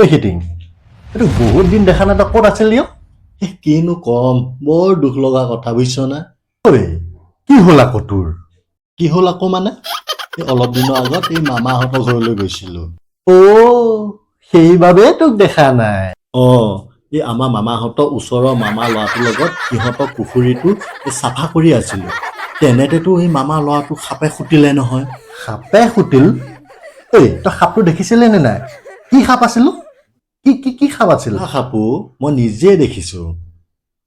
ঐ হিটিং এইটো বহুত দিন দেখা নাই তই ক'ত আছিল দিয়ক কিনো কম বৰ দুখ লগা কথা বুজিছ না ঐ কি হ'ল আকৌ তোৰ কি হ'ল আকৌ মানে অলপ দিনৰ আগত এই মামাহঁতৰ ঘৰলৈ গৈছিলো সেইবাবে তোক দেখা নাই এই আমাৰ মামাহঁতৰ ওচৰৰ মামা ল'ৰাটোৰ লগত সিহঁতৰ পুখুৰীটো চাফা কৰি আছিলো তেনেতেতো এই মামা ল'ৰাটো সাপে খুটিলে নহয় সাপে খুটিল ঐ তই সাপটো দেখিছিলি নে নাই কি সাপ আছিল কি সাপ আছিল সাপো মই নিজে দেখিছো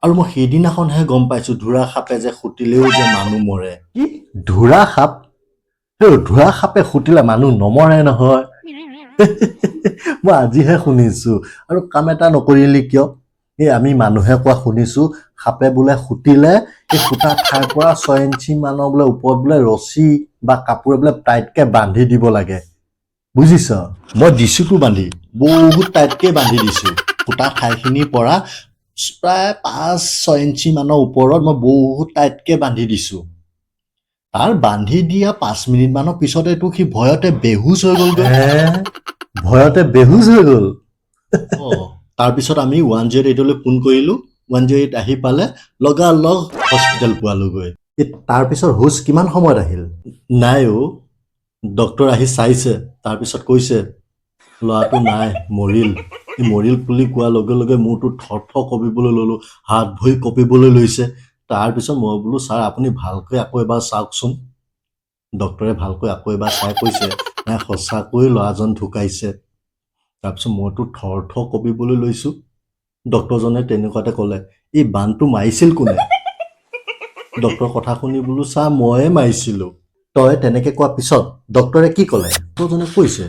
আৰু মই সেইদিনাখনহে গম পাইছো ধুৰা সাপে যে খুটিলেও যে মানুহ মৰে কি ধুৰা সাপ ধুৰা সাপে খুটিলে মানুহ নমৰে নহয় মই আজিহে শুনিছো আৰু কাম এটা নকৰিলি কিয় এই আমি মানুহে কোৱা শুনিছো সাপে বোলে খুটিলে এই খুটা ঠাইৰ পৰা 6 ইঞ্চি মানৰ বোলে ওপৰত বোলে ৰছী বা কাপোৰে বোলে টাইটকে বান্ধি দিব লাগে বুজিছ মই দিছোতো বান্ধি বহুত টাইটকে বান্ধি দিছো খুটা ঠাইখিনিৰ পৰা প্ৰায় 5-6 ইঞ্চি মানৰ ওপৰত মই বহুত টাইটকে বান্ধি দিছো তাৰ বান্ধি দিয়া 5 মিনিট মানৰ পিছতেতো সি ভয়তে বেহুচ হৈ গ'লগৈ ভয়তে বেহুচ হৈ গ'ল তাৰপিছত আমি 108লৈ ফোন কৰিলো 108 আহি পালে লগালগ হস্পিটেল পোৱালোগৈ তাৰপিছত হুচ কিমান সময়ত আহিল নাই ডক্তৰ আহি চাইছে তাৰপিছত কৈছে ল'ৰাটো নাই মৰিল বুলি কোৱাৰ লগে লগে মোৰতো থৰ কঁপিবলৈ ললো হাত ভৰি কঁপিবলৈ লৈছে তাৰপিছত মই বোলো ছাৰ আপুনি ভালকৈ আকৌ এবাৰ চাওকচোন ডক্তৰে ভালকৈ আকৌ এবাৰ চাই কৈছে নাই সঁচাকৈ ল'ৰাজন ঢুকাইছে তাৰপিছত মইতো থৰ কঁপিবলৈ লৈছো ডক্তৰজনে তেনেকুৱাতে ক'লে এই বানটো মাৰিছিল কোনে ডক্তৰৰ কথা শুনি বোলো ছাৰ ময়ে মাৰিছিলো তই তেনেকে কোৱা পিছত ডক্তৰে কি ক'লে ডক্তৰজনে কৈছে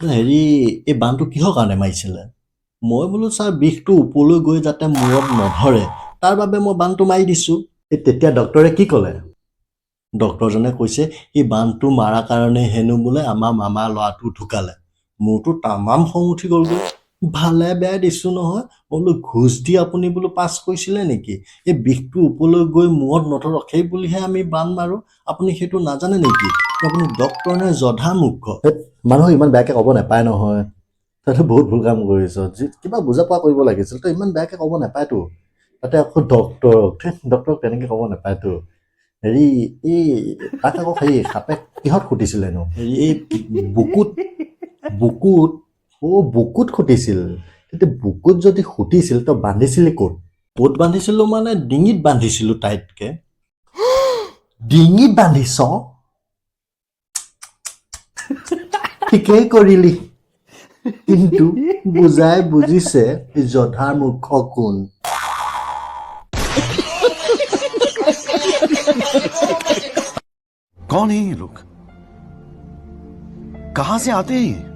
হেৰি এই বানটো কিহৰ কাৰণে মাৰিছিলে মই বোলো ছাৰ বিষটো ওপৰলৈ গৈ যাতে মূৰত নধৰে তাৰ বাবে মই বানটো মাৰি দিছো তেতিয়া ডক্তৰে কি ক'লে ডক্তৰজনে কৈছে এই বানটো মাৰাৰ কাৰণে হেনো বোলে আমাৰ মামা ল'ৰাটো ঢুকালে মোৰতো তামাম খং উঠি গ'লগৈ ভালে বেয়া দিছো নহয় মই বোলো ঘোচ দি আপুনি বোলো পাছ কৰিছিলে নেকি এই বিষটো ওপৰলৈ গৈ মূৰত নধৰক সেই বুলিহে আমি বান মাৰো আপুনি সেইটো নাজানে নেকি আপুনি ডক্তৰ নে জধা মুখ্য মানুহ ইমান বেয়াকে ক'ব নাপায় নহয় তইতো বহুত ভুল কাম কৰিছ কিবা বুজা পোৱা কৰিব লাগিছিল তই ইমান বেয়াকে ক'ব নাপায়তো তাতে আকৌ ডক্তৰক তেনেকে ক'ব নাপায়তো হেৰি এই তাক আকৌ হেৰি সাপে কিহত খুটিছিলেনো হেৰি এই বুকুত খুটিছিল তেতিয়া বুকুত যদি খুটিছিল তই বান্ধিছিলি ক'ত বান্ধিছিলো মানে ডিঙিত বান্ধিছিলো টাইটকে ডিঙিত বান্ধিছ ঠিকেই কৰিলি কিন্তু বুজাই বুজিছে জধাৰ মুখ্য কোন कौन है ये लोग कहां से आते हैं